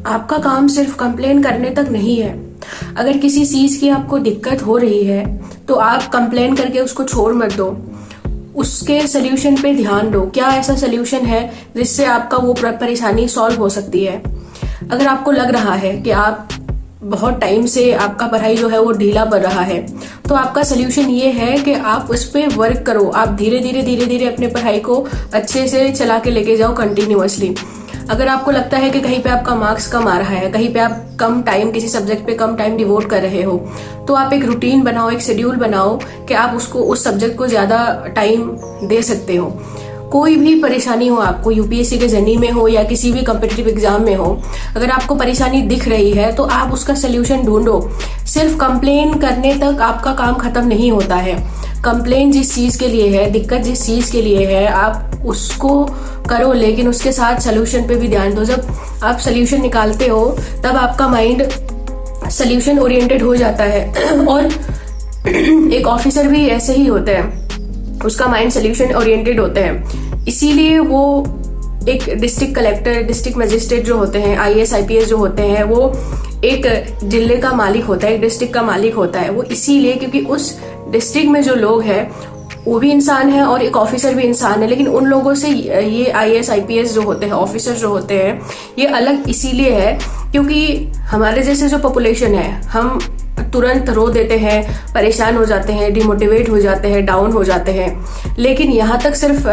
आपका काम सिर्फ कंप्लेन करने तक नहीं है। अगर किसी चीज की आपको दिक्कत हो रही है तो आप कंप्लेन करके उसको छोड़ मत दो, उसके सोल्यूशन पे ध्यान दो। क्या ऐसा सोल्यूशन है जिससे आपका वो परेशानी सॉल्व हो सकती है। अगर आपको लग रहा है कि आप बहुत टाइम से आपका पढ़ाई जो है वो ढीला पड़ रहा है, तो आपका सोल्यूशन ये है कि आप उस पर वर्क करो। आप धीरे धीरे अपने पढ़ाई को अच्छे से चला के लेके जाओ कंटिन्यूअसली। अगर आपको लगता है कि कहीं पे आपका मार्क्स कम आ रहा है, कहीं पे आप कम टाइम किसी सब्जेक्ट पे कम टाइम डिवोट कर रहे हो, तो आप एक रूटीन बनाओ, एक शेड्यूल बनाओ कि आप उसको उस सब्जेक्ट को ज्यादा टाइम दे सकते हो। कोई भी परेशानी हो आपको, यूपीएससी के जर्नी में हो या किसी भी कॉम्पिटिटिव एग्जाम में हो, अगर आपको परेशानी दिख रही है तो आप उसका सोल्यूशन ढूंढो। सिर्फ कंप्लेन करने तक आपका काम खत्म नहीं होता है। कंप्लेन जिस चीज के लिए है, दिक्कत जिस चीज के लिए है, आप उसको करो, लेकिन उसके साथ सोल्यूशन पे भी ध्यान दो। जब आप सोल्यूशन निकालते हो तब आपका माइंड सोल्यूशन ओरिएंटेड हो जाता है। और एक ऑफिसर भी ऐसे ही होते हैं, उसका माइंड सोल्यूशन ओरिएंटेड होते हैं। इसीलिए वो एक डिस्ट्रिक्ट कलेक्टर, डिस्ट्रिक्ट मजिस्ट्रेट जो होते हैं, आईएएस आईपीएस जो होते हैं, वो एक जिले का मालिक होता है, एक डिस्ट्रिक्ट का मालिक होता है। वो इसीलिए क्योंकि उस डिस्ट्रिक्ट में जो लोग हैं वो भी इंसान है और एक ऑफिसर भी इंसान है, लेकिन उन लोगों से ये आईएएस आईपीएस जो होते हैं, ऑफिसर जो होते हैं, ये अलग इसीलिए है क्योंकि हमारे जैसे जो पॉपुलेशन है, हम तुरंत रो देते हैं, परेशान हो जाते हैं, डिमोटिवेट हो जाते हैं, डाउन हो जाते हैं। लेकिन यहाँ तक सिर्फ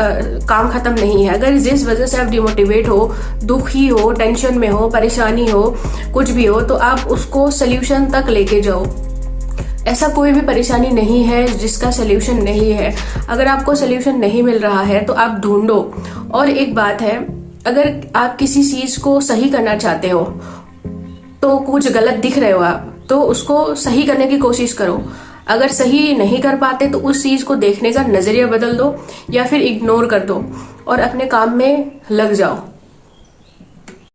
काम खत्म नहीं है। अगर जिस वजह से आप डिमोटिवेट हो, दुखी हो, टेंशन में हो, परेशानी हो, कुछ भी हो, तो आप उसको सोल्यूशन तक लेके जाओ। ऐसा कोई भी परेशानी नहीं है जिसका सोल्यूशन नहीं है। अगर आपको सोल्यूशन नहीं मिल रहा है तो आप ढूंढो। और एक बात है, अगर आप किसी चीज को सही करना चाहते हो, तो कुछ गलत दिख रहे हो आप, तो उसको सही करने की कोशिश करो। अगर सही नहीं कर पाते तो उस चीज को देखने का नजरिया बदल दो या फिर इग्नोर कर दो और अपने काम में लग जाओ।